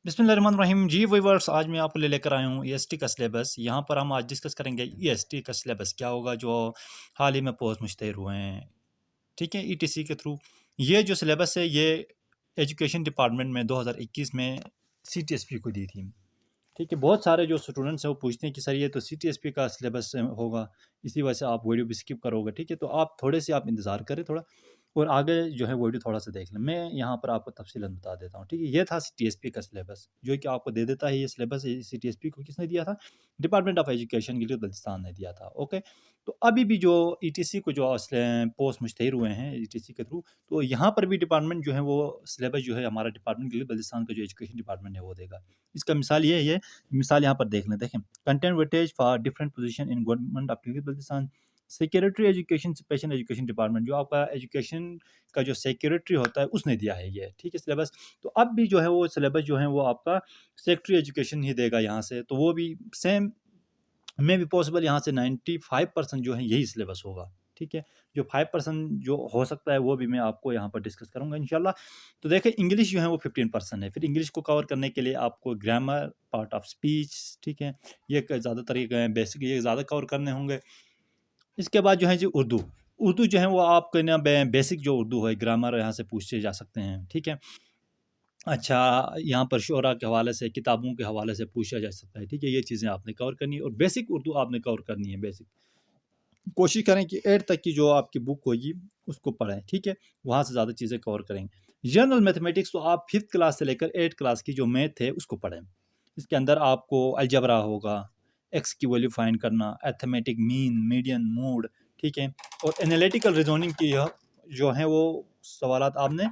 बिस्मिल्लाहिर्रहमानिर्रहीम जी व्यूअर्स, आज मैं आपको लेकर आया हूँ ईएसटी का सिलेबस। यहाँ पर हम आज डिस्कस करेंगे ईएसटी का सिलेबस क्या होगा जो हाल ही में पोस्ट मुश्तहर हुए हैं। ठीक है, ईटीसी के थ्रू ये जो सिलेबस है ये एजुकेशन डिपार्टमेंट में 2021 में सीटीएसपी को दी थी। ठीक है, बहुत सारे जो स्टूडेंट्स हैं वो पूछते हैं कि सर ये तो सीटीएसपी का सिलेबस होगा, इसी वजह से आप वीडियो भी स्किप करोगे। ठीक है, तो आप थोड़े से आप इंतज़ार करें थोड़ा और आगे जो है वीडियो थोड़ा सा देख लें। मैं यहाँ पर आपको तफसीलन बता देता हूँ। ठीक है, ये था सीटीएसपी का सिलेबस जो कि आपको दे देता है। ये सिलेबस सीटीएसपी को किसने दिया था? डिपार्टमेंट ऑफ एजुकेशन के लिए बल्चिस्तान ने दिया था। ओके, तो अभी भी जो ईटीसी को जो पोस्ट मुश्तहर हुए हैं ईटीसी के थ्रू, तो यहाँ पर भी डिपार्टमेंट जो है वो सिलेबस जो है हमारा डिपार्टमेंट के लिए बल्चिस्तान का जो एजुकेशन डिपार्टमेंट है वो देगा। इसका मिसाल ये है, मिसाल यहाँ पर देख लें। देखें, content weightage for different position in government of Balochistan, secretary education special education department, जो आपका एजुकेशन का जो सेक्रेटरी होता है उसने दिया है ये। ठीक है, सिलेबस। तो अब भी जो है वो सिलेबस जो है वो आपका सेक्रेटरी एजुकेशन ही देगा यहाँ से, तो वो भी सेम में भी पॉसिबल यहाँ से 95% जो है यही सिलेबस होगा। ठीक है, जो 5% जो हो सकता है वो भी मैं आपको यहाँ पर डिस्कस करूँगा इंशाल्लाह। तो देखिए, इंग्लिश जो है वो 15% है। फिर इंग्लिश को कवर करने के लिए आपको ग्रामर, पार्ट ऑफ स्पीच, ठीक है, ये ज़्यादातर ये बेसिक ये ज़्यादा कवर करने होंगे। इसके बाद जो है जी उर्दू। उर्दू जो है वो आपके ना बेसिक जो उर्दू है, ग्रामर यहाँ से पूछे जा सकते हैं। ठीक है, अच्छा, यहाँ पर शोरा के हवाले से, किताबों के हवाले से पूछा जा सकता है। ठीक है, ये चीज़ें आपने कवर करनी है और बेसिक उर्दू आपने कवर करनी है। बेसिक कोशिश करें कि 8 तक की जो आपकी बुक होगी उसको पढ़ें। ठीक है, वहाँ से ज़्यादा चीज़ें कवर करेंगे। जनरल मैथमेटिक्स तो आप 5th क्लास से लेकर 8th क्लास की जो मैथ है उसको पढ़ें। इसके अंदर आपको अलजेब्रा होगा, एक्स की वैल्यू फाइंड करना, अरिथमेटिक, मीन, मीडियन, मोड। ठीक है, और एनालिटिकल रीजनिंग की जो है वो सवालात आपने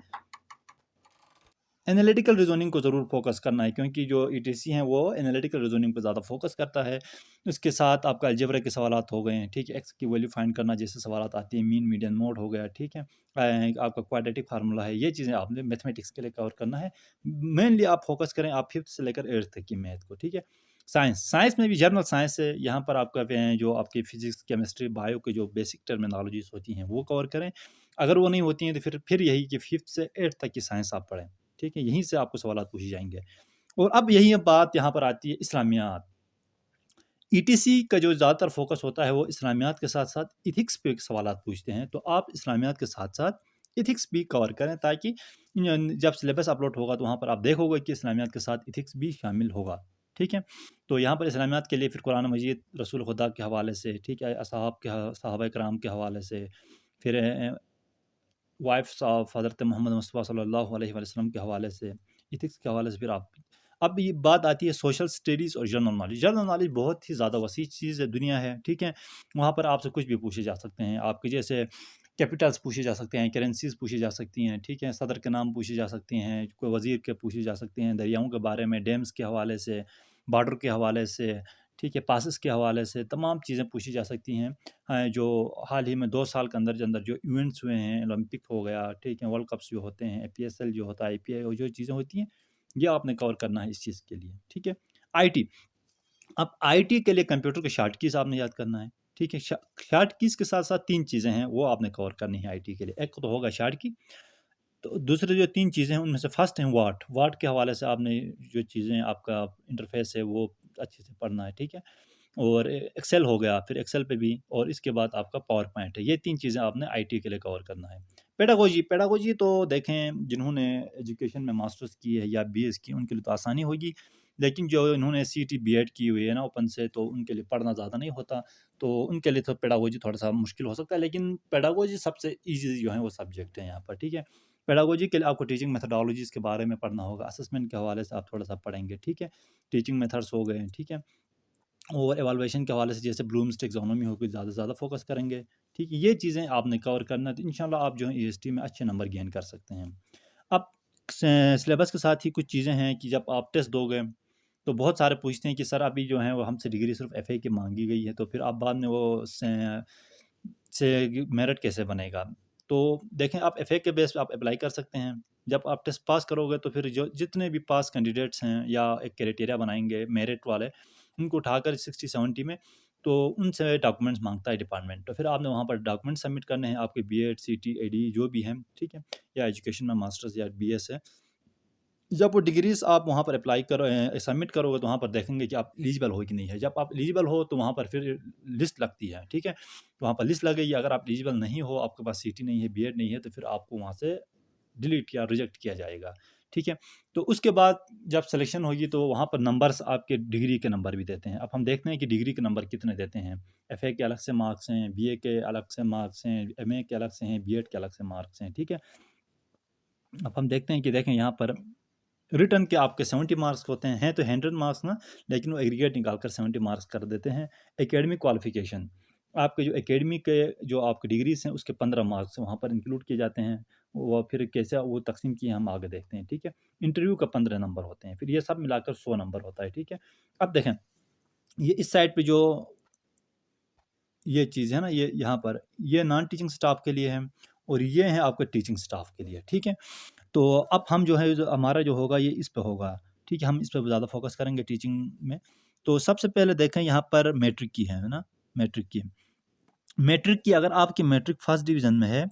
एनालिटिकल रीजनिंग को ज़रूर फोकस करना है, क्योंकि जो ईटीसी हैं वो एनालिटिकल रीजनिंग पर ज़्यादा फोकस करता है। उसके साथ आपका अलजेब्रा के सवालात हो गए हैं। ठीक है, एक्स की वैल्यू फाइंड करना जैसे सवालात आती हैं, मीन, मीडियन, मोड हो गया। ठीक है, आपका क्वाड्रेटिक फार्मूला है। ये चीज़ें आपने मैथमेटिक्स के लिए कवर करना है। मेनली आप फोकस करें आप 5th से लेकर 8th तक की मैथ को। ठीक है, साइंस में भी जनरल साइंस है। यहाँ पर आपका जो आपकी फिजिक्स, केमिस्ट्री, बायो के जो बेसिक टर्मिनोलॉजीज होती हैं वो कवर करें। अगर वो नहीं होती हैं तो फिर यही कि 5th से 8th तक की साइंस आप पढ़ें। ठीक है, यहीं से आपको सवालात पूछे जाएंगे। और अब यही बात यहाँ पर आती है इस्लामियात। ईटीसी का जो ज़्यादातर फोकस होता है वो इस्लामियात के साथ साथ इथिक्स पे सवालात पूछते हैं, तो आप इस्लामियात के साथ साथ इथिक्स भी कवर करें, ताकि जब सिलेबस अपलोड होगा तो वहाँ पर आप देखोगे कि इस्लामियात के साथ इथिक्स भी शामिल होगा। ठीक है, तो यहाँ पर इस्लामियात के लिए फिर कुरान मजीद, रसूल खुदा के हवाले से, ठीक है, सहाबा कराम के हवाले से, फिर वाइफ्स ऑफ हज़रत मोहम्मद मुस्तफ़ा सल्लल्लाहु अलैहि वसल्लम के हवाले से, एथिक्स के हवाले से फिर आप। अब ये बात आती है सोशल स्टडीज़ और जनरल नॉलेज। जनरल नॉलेज बहुत ही ज़्यादा वसी चीज़ है, दुनिया है। ठीक है, वहाँ पर आपसे कुछ भी पूछे जा सकते हैं। आपके जैसे कैपिटल्स पूछे जा सकते हैं, करेंसीज़ पूछी जा सकती हैं। ठीक है, सदर के नाम पूछे जा सकते हैं, कोई वज़ीर के पूछे जा सकते हैं, दरियाओं के बारे में, डैम्स के हवाले से, बॉर्डर के हवाले से, ठीक है, पासेस के हवाले से तमाम चीज़ें पूछी जा सकती हैं। जो हाल ही में 2 साल के अंदर जो इवेंट्स हुए हैं, ओलंपिक हो गया, ठीक है, वर्ल्ड कप्स जो होते हैं, पीएसएल जो होता है, आईपीएल, और जो चीज़ें होती हैं, ये आपने कवर करना है इस चीज़ के लिए। ठीक है, आईटी। अब आईटी के लिए कंप्यूटर के शॉर्ट कीज़ आपने याद करना है। ठीक है, शॉर्ट कीज़ के साथ-साथ 3 चीज़ें हैं, वो आपने कवर करनी है आईटी के लिए। एक तो होगा शॉर्ट की, तो दूसरे जो 3 चीज़ें हैं उनमें से फर्स्ट है वाट। वाट के हवाले से आपने जो चीज़ें, आपका इंटरफ़ेस है वो अच्छे से पढ़ना है। ठीक है, और एक्सेल हो गया, फिर एक्सेल पे भी, और इसके बाद आपका पावर पॉइंट है। ये 3 चीज़ें आपने आईटी के लिए कवर करना है। पेडागोजी तो देखें, जिन्होंने एजुकेशन में मास्टर्स की है या बीएस की, उनके लिए तो आसानी होगी। लेकिन जो इन्होंने सीटी बीएड की हुई है ना ओपन से, तो उनके लिए पढ़ना ज़्यादा नहीं होता, तो उनके लिए तो पेडागोजी थोड़ा-सा मुश्किल हो सकता है। लेकिन पेडागोजी सबसे ईज़ी जो है वो सब्जेक्ट है यहाँ पर। ठीक है, पेडागोजी के लिए आपको टीचिंग मेथोडोलॉजीज़ के बारे में पढ़ना होगा, असेसमेंट के हवाले से आप थोड़ा-सा पढ़ेंगे। ठीक है, टीचिंग मेथड्स हो गए। ठीक है, और एवाल्यूएशन के हवाले से जैसे ब्लूम्स टैक्सोनॉमी हो गई, ज़्यादा से ज़्यादा फोकस करेंगे। ठीक है, ये चीज़ें आपने कवर करना है, तो इंशाल्लाह आप जो है ईएसटी में अच्छे नंबर गेन कर सकते हैं। अब सिलेबस के साथ ही कुछ चीज़ें हैं कि जब आप टेस्ट दोगे तो बहुत सारे पूछते हैं कि सर अभी जो है वो हमसे डिग्री सिर्फ एफए की मांगी गई है, तो फिर आप बाद में वो से मेरिट कैसे बनेगा? तो देखें, आप एफए के बेस पे आप अप्लाई कर सकते हैं। जब आप टेस्ट पास करोगे तो फिर जो जितने भी पास कैंडिडेट्स हैं या एक क्राइटेरिया बनाएँगे मेरिट वाले, उनको उठाकर 60-70 में, तो उनसे डॉक्यूमेंट्स माँगता है डिपार्टमेंट। तो फिर आपने वहाँ पर डॉक्यूमेंट सबमिट करने हैं, आपके बीएड, सीटी, एडी जो भी हैं, ठीक है? या एजुकेशन में मास्टर्स या बीएस है। जब वो डिग्रीज़ आप वहाँ पर अप्लाई सबमिट करोगे तो वहाँ पर देखेंगे कि आप एलिजिबल हो कि नहीं है। जब आप एलिजिबल हो तो वहाँ पर फिर लिस्ट लगती है, ठीक है? तो वहाँ पर लिस्ट लगेगी, अगर आप एलिजिबल नहीं हो, आपके पास सीटी नहीं है, बीएड नहीं है, तो फिर आपको वहाँ से डिलीट या रिजेक्ट किया जाएगा, ठीक है? तो उसके बाद जब सिलेक्शन होगी तो वहाँ पर नंबर्स आपके डिग्री के नंबर भी देते हैं। अब हम देखते हैं कि डिग्री के नंबर कितने देते हैं। एफए के अलग से मार्क्स हैं, बीए के अलग से मार्क्स हैं, एमए के अलग से हैं, बीएड के अलग से मार्क्स हैं, ठीक है? अब हम देखते हैं कि देखें यहाँ पर रिटर्न के आपके 70 मार्क्स होते हैं तो 100 मार्क्स ना, लेकिन वो एग्रीगेट निकाल कर 70 मार्क्स कर देते हैं। एकेडमिक क्वालिफिकेशन, आपके जो एकेडमी के जो आपकी डिग्रीज हैं उसके 15 मार्क्स वहाँ पर इंक्लूड किए जाते हैं। वो फिर कैसे वो तकसीम किए हम आगे देखते हैं, ठीक है? इंटरव्यू का 15 नंबर होते हैं, फिर ये सब मिलाकर 100 नंबर होता है, ठीक है? अब देखें, ये इस साइड पे जो ये चीज़ है ना, ये यहाँ पर ये नॉन टीचिंग स्टाफ के लिए है और ये है आपके टीचिंग स्टाफ के लिए, ठीक है? तो अब हम जो है जो हमारा जो होगा ये इस पे होगा, ठीक है? हम इस पे ज़्यादा फ़ोकस करेंगे टीचिंग में। तो सबसे पहले देखें यहाँ पर मैट्रिक की है ना? मैट्रिक की। मैट्रिक की अगर आपकी मैट्रिक फर्स्ट डिवीज़न में है,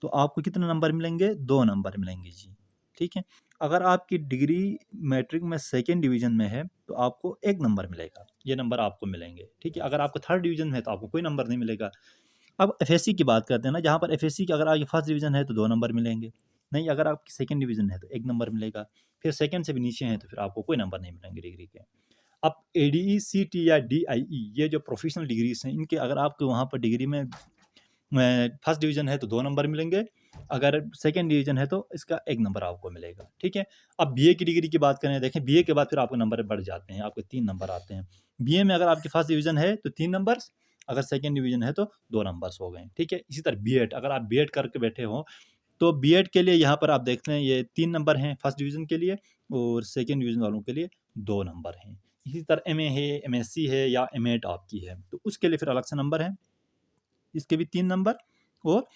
तो आपको कितने नंबर मिलेंगे? 2 नंबर मिलेंगे जी, ठीक है? अगर आपकी डिग्री मैट्रिक में सेकंड डिवीज़न में है, तो आपको 1 नंबर मिलेगा, ये नंबर आपको मिलेंगे, ठीक है? अगर आपको थर्ड डिवीज़न में है, तो आपको कोई नंबर नहीं मिलेगा। अब एफएससी की बात करते हैं ना, जहाँ पर एफएससी की अगर आपकी फर्स्ट डिवीज़न है, तो 2 नंबर मिलेंगे। नहीं, अगर आपकी सेकंड डिवीज़न है, तो 1 नंबर मिलेगा। फिर सेकंड से भी नीचे हैं, तो फिर आपको कोई नंबर नहीं मिलेंगे डिग्री के। अब एडीई, सीटी या डीआईई ये जो प्रोफेशनल डिग्रीज़ हैं, इनके अगर आपके वहाँ पर डिग्री में फर्स्ट डिवीज़न है तो 2 नंबर मिलेंगे, अगर सेकंड डिवीज़न है तो इसका 1 नंबर आपको मिलेगा, ठीक है? अब बीए की डिग्री की बात करें, देखें बीए के बाद फिर आपके नंबर बढ़ जाते हैं, आपके 3 नंबर आते हैं। बीए में अगर आपकी फर्स्ट डिवीज़न है तो 3 नंबर्स, अगर सेकंड डिवीज़न है तो 2 नंबर्स हो गए, ठीक है? इसी तरह बीएड, अगर आप बीएड करके बैठे हो, तो बीएड के लिए यहाँ पर आप देखते हैं ये 3 नंबर हैं फर्स्ट डिवीज़न के लिए और सेकंड डिवीज़न वालों के लिए 2 नंबर हैं। इसी तरह एमए है, एमएससी है या एमएड आपकी है, तो उसके लिए फिर अलग से नंबर हैं। इसके भी 3 नंबर और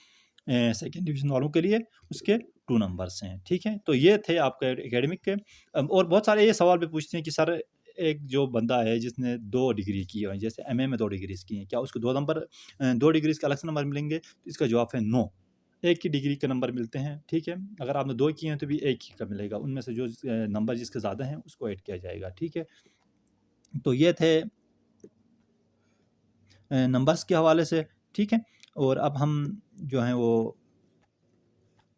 सेकंड डिवीज़न वालों के लिए उसके 2 नंबर्स हैं, ठीक है? तो ये थे आपके एकेडमिक के। और बहुत सारे ये सवाल भी पूछते हैं कि सर एक जो बंदा है जिसने 2 डिग्री की है, जैसे एमए में 2 डिग्रीज़ की हैं, क्या उसको 2 नंबर 2 डिग्रीज़ के अलग से नंबर मिलेंगे? तो इसका जवाब है नो। एक ही डिग्री के नंबर मिलते हैं, ठीक है? अगर आपने 2 किए हैं तो भी 1 ही का मिलेगा, उनमें से जो नंबर जिसके ज़्यादा हैं उसको ऐड किया जाएगा, ठीक है? तो ये थे नंबर्स के हवाले से, ठीक है? और अब हम जो हैं वो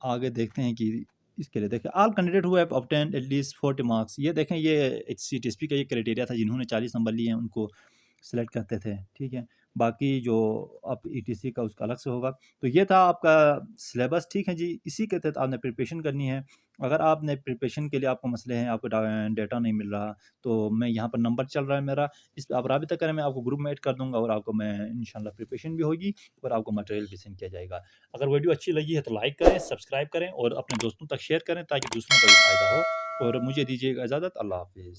आगे देखते हैं कि इसके लिए देखें all candidate who have obtained at least 40 marks, ये देखें ये एचसीटीएसपी का ये क्राइटेरिया था, जिन्होंने 40 नंबर लिए हैं उनको सेलेक्ट करते थे, ठीक है? बाकी जो अब ईटीसी का उसका अलग से होगा। तो ये था आपका सिलेबस, ठीक है जी? इसी के तहत आपने प्रिपरेशन करनी है। अगर आपने प्रिपरेशन के लिए आपको मसले हैं, आपको डेटा नहीं मिल रहा, तो मैं यहाँ पर नंबर चल रहा है मेरा, इस पे आप राबिता करें, मैं आपको ग्रुप में ऐड कर दूँगा और आपको मैं इंशाल्लाह प्रिपरेशन भी होगी और आपको मटेरियल भी सेंड किया जाएगा। अगर वीडियो अच्छी लगी है तो लाइक करें, सब्सक्राइब करें और अपने दोस्तों तक शेयर करें ताकि दूसरों का भी फ़ायदा हो और मुझे दीजिएगा इजाज़त। अल्लाह हाफ़िज़।